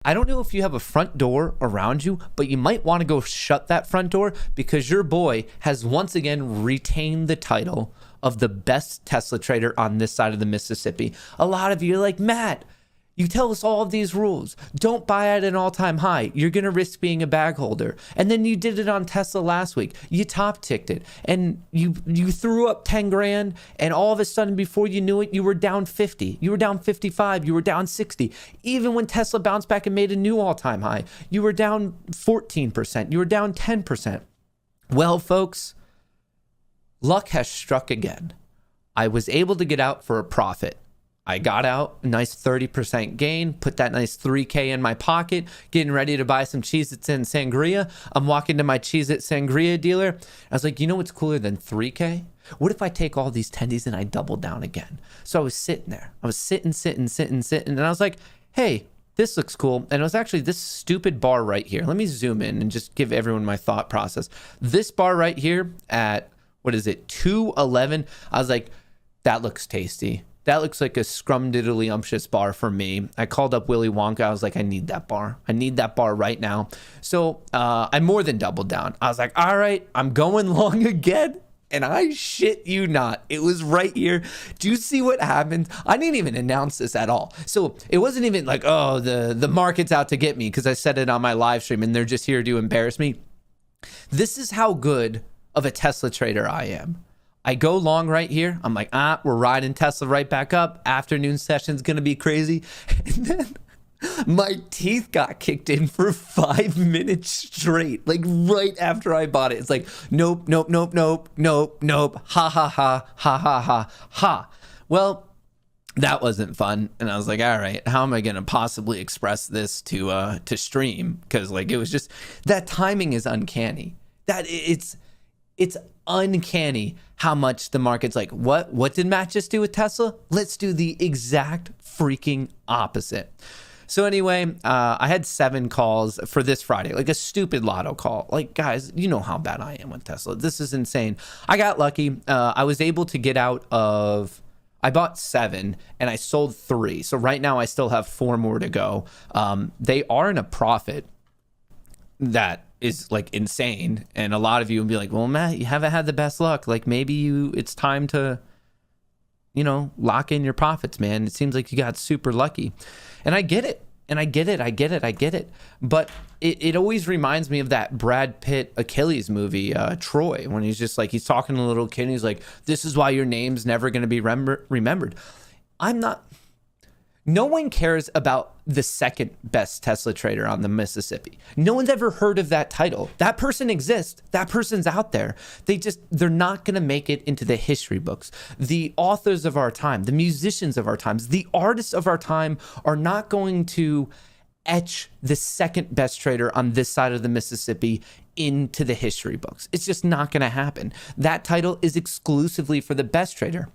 I don't know if you have a front door around you, but you might want to go shut that front door because your boy has once again retained the title of the best Tesla trader on this side of the Mississippi. A lot of you are like, Matt, you tell us all of these rules. Don't buy at an all-time high. You're going to risk being a bag holder. And then you did it on Tesla last week. You top ticked it and you threw up 10 grand. And all of a sudden, before you knew it, you were down 50. You were down 55. You were down 60. Even when Tesla bounced back and made a new all-time high, you were down 14%. You were down 10%. Well, folks, luck has struck again. I was able to get out for a profit. I got out, a nice 30% gain, put that nice $3K in my pocket, getting ready to buy some Cheez-Its and sangria. I'm walking to my Cheez-It sangria dealer. I was like, you know what's cooler than 3K? What if I take all these tendies and I double down again? So I was sitting there. I was sitting. And I was like, hey, this looks cool. And it was actually this stupid bar right here. Let me zoom in and just give everyone my thought process. This bar right here at, what is it, 211? I was like, that looks tasty. That looks like a scrumdiddlyumptious bar for me. I called up Willy Wonka. I was like, I need that bar. I need that bar right now. So I more than doubled down. I was like, all right, I'm going long again. And I shit you not, it was right here. Do you see what happened? I didn't even announce this at all. So it wasn't even like, oh, the market's out to get me because I said it on my live stream and they're just here to embarrass me. This is how good of a Tesla trader I am. I go long right here. I'm like, we're riding Tesla right back up. Afternoon session's going to be crazy. And then my teeth got kicked in for 5 minutes straight. Like right after I bought it. It's like, nope. Ha, ha, ha, ha, ha, ha, ha. Well, that wasn't fun. And I was like, all right, how am I going to possibly express this to stream? Because like, it was just, that timing is uncanny. That it's uncanny how much the market's like, what did Matt just do with Tesla? Let's do the exact freaking opposite. So anyway, I had 7 calls for this Friday, like a stupid lotto call. Like, guys, you know how bad I am with Tesla. This is insane. I got lucky. I was able to get out of, I bought 7 and I sold 3. So right now I still have 4 more to go. They are in a profit that is like insane. And a lot of you will be like, well, Matt, you haven't had the best luck. Like maybe it's time to, lock in your profits, man. It seems like you got super lucky. And I get it. I get it. But it always reminds me of that Brad Pitt Achilles movie, Troy, when he's just like, he's talking to a little kid and he's like, this is why your name's never going to be remembered. No one cares about the second best Tesla trader on the Mississippi. No one's ever heard of that title. That person exists. That person's out there. They're not going to make it into the history books. The authors of our time, the musicians of our times, the artists of our time are not going to etch the second best trader on this side of the Mississippi into the history books. It's just not going to happen. That title is exclusively for the best trader.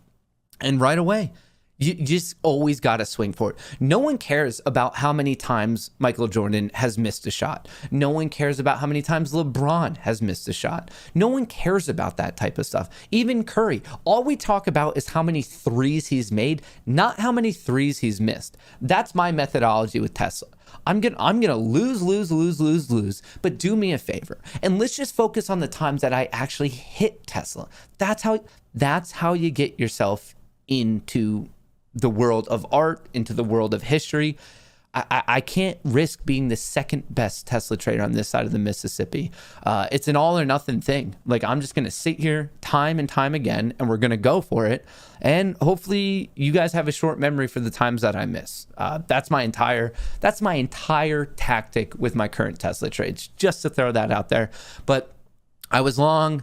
And right away, you just always got to swing for it. No one cares about how many times Michael Jordan has missed a shot. No one cares about how many times LeBron has missed a shot. No one cares about that type of stuff. Even Curry. All we talk about is how many threes he's made, not how many threes he's missed. That's my methodology with Tesla. I'm gonna lose, but do me a favor and let's just focus on the times that I actually hit Tesla. That's how you get yourself into the world of art, into the world of history. I can't risk being the second best Tesla trader on this side of the Mississippi. It's an all or nothing thing. Like I'm just going to sit here time and time again, and we're going to go for it. And hopefully you guys have a short memory for the times that I miss. That's my entire tactic with my current Tesla trades, just to throw that out there. But I was long.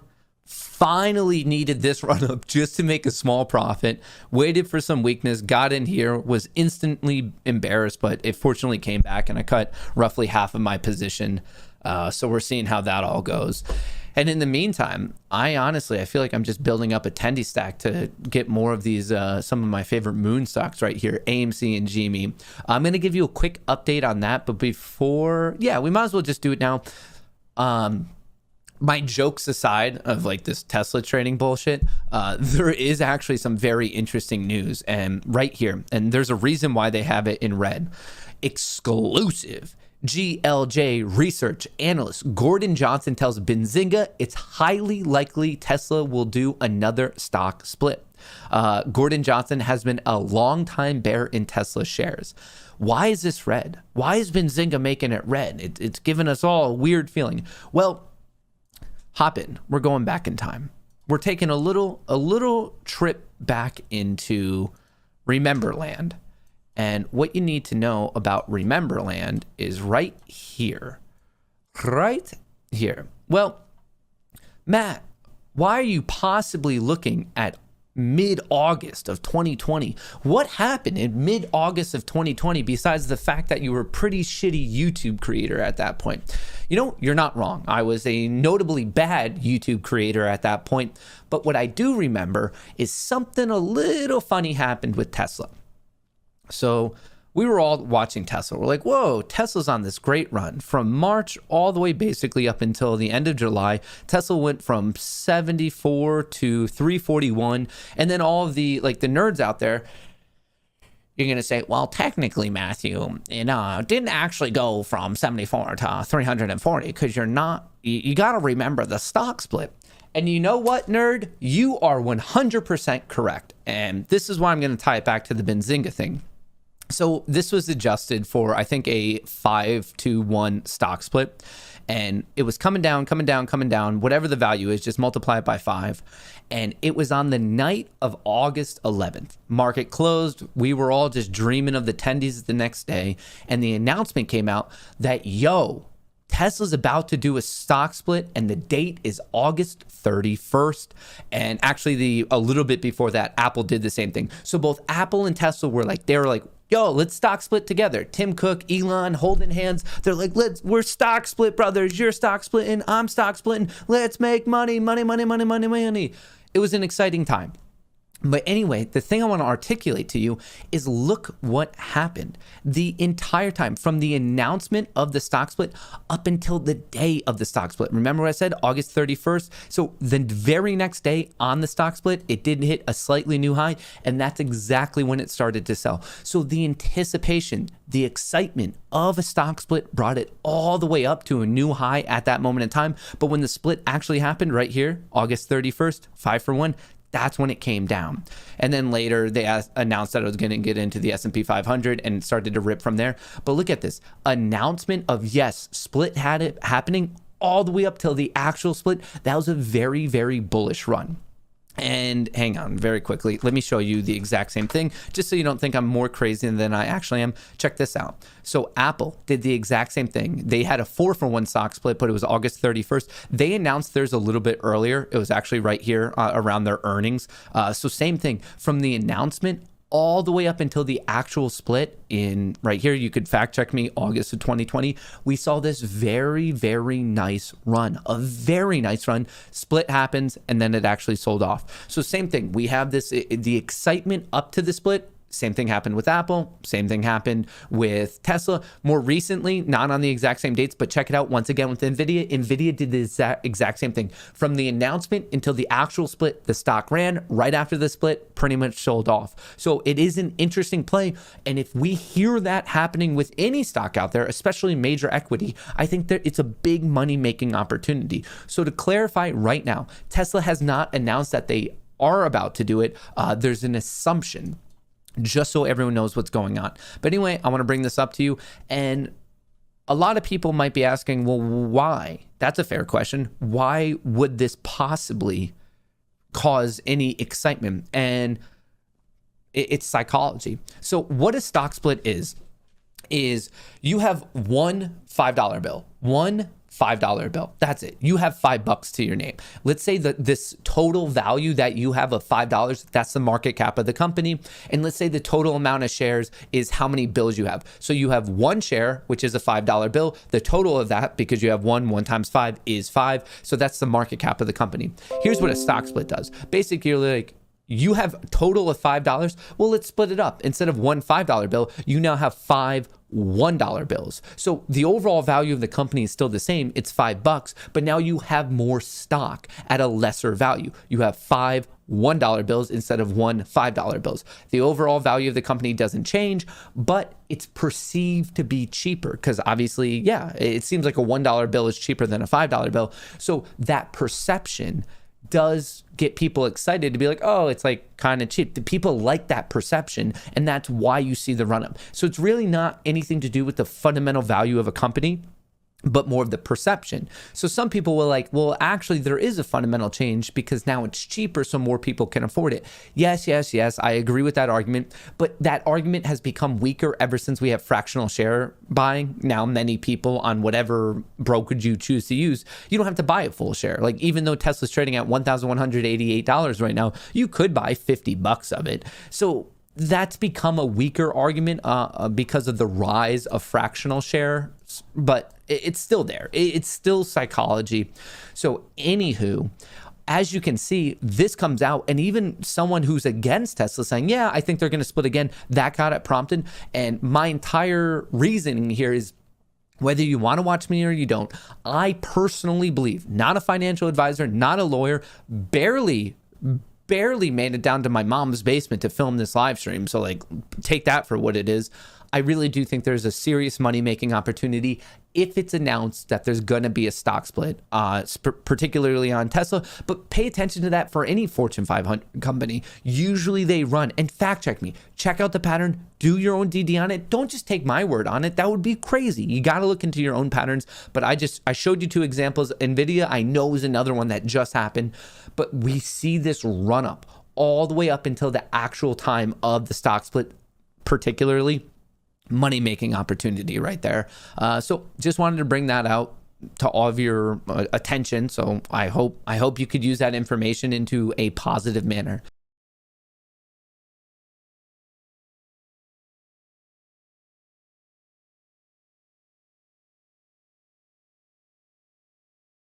Finally needed this run up just to make a small profit, waited for some weakness, got in here, was instantly embarrassed, but it fortunately came back and I cut roughly half of my position. So we're seeing how that all goes. And in the meantime, I feel like I'm just building up a tendy stack to get more of these, some of my favorite moon stocks right here, AMC and GME. I'm going to give you a quick update on that, but we might as well just do it now. My jokes aside of like this Tesla trading bullshit, there is actually some very interesting news and right here. And there's a reason why they have it in red. Exclusive. GLJ research analyst Gordon Johnson tells Benzinga it's highly likely Tesla will do another stock split. Gordon Johnson has been a longtime bear in Tesla shares. Why is this red? Why is Benzinga making it red? It's given us all a weird feeling. Well, hop in. We're going back in time. We're taking a little trip back into Rememberland. And what you need to know about Rememberland is right here. Right here. Well, Matt, why are you possibly looking at mid-August of 2020? What happened in mid-August of 2020 besides the fact that you were a pretty shitty YouTube creator at that point? You know, you're not wrong. I was a notably bad YouTube creator at that point. But what I do remember is something a little funny happened with Tesla. So we were all watching Tesla. We're like, whoa, Tesla's on this great run. From March all the way basically up until the end of July, Tesla went from 74 to 341. And then all of the nerds out there, you're going to say, well, technically, Matthew, didn't actually go from 74 to 340 because you got to remember the stock split. And you know what, nerd? You are 100% correct. And this is why I'm going to tie it back to the Benzinga thing. So this was adjusted for, I think, a 5-to-1 stock split. And it was coming down. Whatever the value is, just multiply it by 5. And it was on the night of August 11th. Market closed. We were all just dreaming of the tendies the next day. And the announcement came out that, Tesla's about to do a stock split, and the date is August 31st. And actually, a little bit before that, Apple did the same thing. So both Apple and Tesla were like, let's stock split together. Tim Cook, Elon holding hands. They're like, we're stock split brothers. You're stock splitting. I'm stock splitting. Let's make money. It was an exciting time. But anyway, the thing I want to articulate to you is look what happened the entire time from the announcement of the stock split up until the day of the stock split. Remember what I said, August 31st? So the very next day on the stock split, it did hit a slightly new high, and that's exactly when it started to sell. So the anticipation, the excitement of a stock split brought it all the way up to a new high at that moment in time. But when the split actually happened right here, August 31st, 5-for-1, that's when it came down. And then later they announced that it was going to get into the S&P 500 and started to rip from there. But look at this announcement of, yes, split had it happening all the way up till the actual split. That was a very, very bullish run. And hang on very quickly. Let me show you the exact same thing, just so you don't think I'm more crazy than I actually am. Check this out. So Apple did the exact same thing. They had a 4-for-1 stock split, but it was August 31st. They announced theirs a little bit earlier. It was actually right here around their earnings. So same thing from the announcement all the way up until the actual split in right here. You could fact check me, August of 2020. We saw this very, very nice run, a very nice run. Split happens, and then it actually sold off. So same thing. We have this, the excitement up to the split. Same thing happened with Apple. Same thing happened with Tesla. More recently, not on the exact same dates, but check it out once again with NVIDIA. NVIDIA did the exact same thing. From the announcement until the actual split, the stock ran. Right after the split, pretty much sold off. So it is an interesting play. And if we hear that happening with any stock out there, especially major equity, I think that it's a big money-making opportunity. So to clarify right now, Tesla has not announced that they are about to do it. There's an assumption, just so everyone knows what's going on. But anyway, I want to bring this up to you. And a lot of people might be asking, well, why? That's a fair question. Why would this possibly cause any excitement? And it's psychology. So what a stock split is you have one $5 bill, one $5 bill. That's it. You have $5 to your name. Let's say that this total value that you have of $5, that's the market cap of the company. And let's say the total amount of shares is how many bills you have. So you have one share, which is a $5 bill. The total of that, because you have one times 5 is 5. So that's the market cap of the company. Here's what a stock split does. Basically, you're like, you have a total of $5. Well, let's split it up. Instead of one $5 bill, you now have 5 $1 bills. So the overall value of the company is still the same. It's $5, but now you have more stock at a lesser value. You have 5 $1 bills instead of 1 $5 bills. The overall value of the company doesn't change, but it's perceived to be cheaper because obviously, yeah, it seems like a $1 bill is cheaper than a $5 bill. So that perception does get people excited to be like, oh, it's like kind of cheap. The people like that perception, and that's why you see the run up. So it's really not anything to do with the fundamental value of a company, but more of the perception. So some people will like, well, actually there is a fundamental change because now it's cheaper, so more people can afford it. Yes, I agree with that argument, but that argument has become weaker ever since we have fractional share buying. Now many people on whatever brokerage you choose to use, you don't have to buy a full share. Like even though Tesla's trading at $1,188 right now, you could buy $50 of it. So that's become a weaker argument because of the rise of fractional share, but it's still there. It's still psychology. So anywho, as you can see, this comes out, and even someone who's against Tesla saying, yeah, I think they're going to split again, that got it prompted. And my entire reasoning here is, whether you want to watch me or you don't, I personally believe, not a financial advisor, not a lawyer, barely made it down to my mom's basement to film this live stream. So like, take that for what it is. I really do think there's a serious money-making opportunity if it's announced that there's going to be a stock split, particularly on Tesla. But pay attention to that for any Fortune 500 company. Usually they run, and fact check me. Check out the pattern. Do your own DD on it. Don't just take my word on it. That would be crazy. You got to look into your own patterns. But I showed you 2 examples. NVIDIA, I know, is another one that just happened. But we see this run up all the way up until the actual time of the stock split, particularly money-making opportunity right there. So just wanted to bring that out to all of your attention. So I hope you could use that information into a positive manner.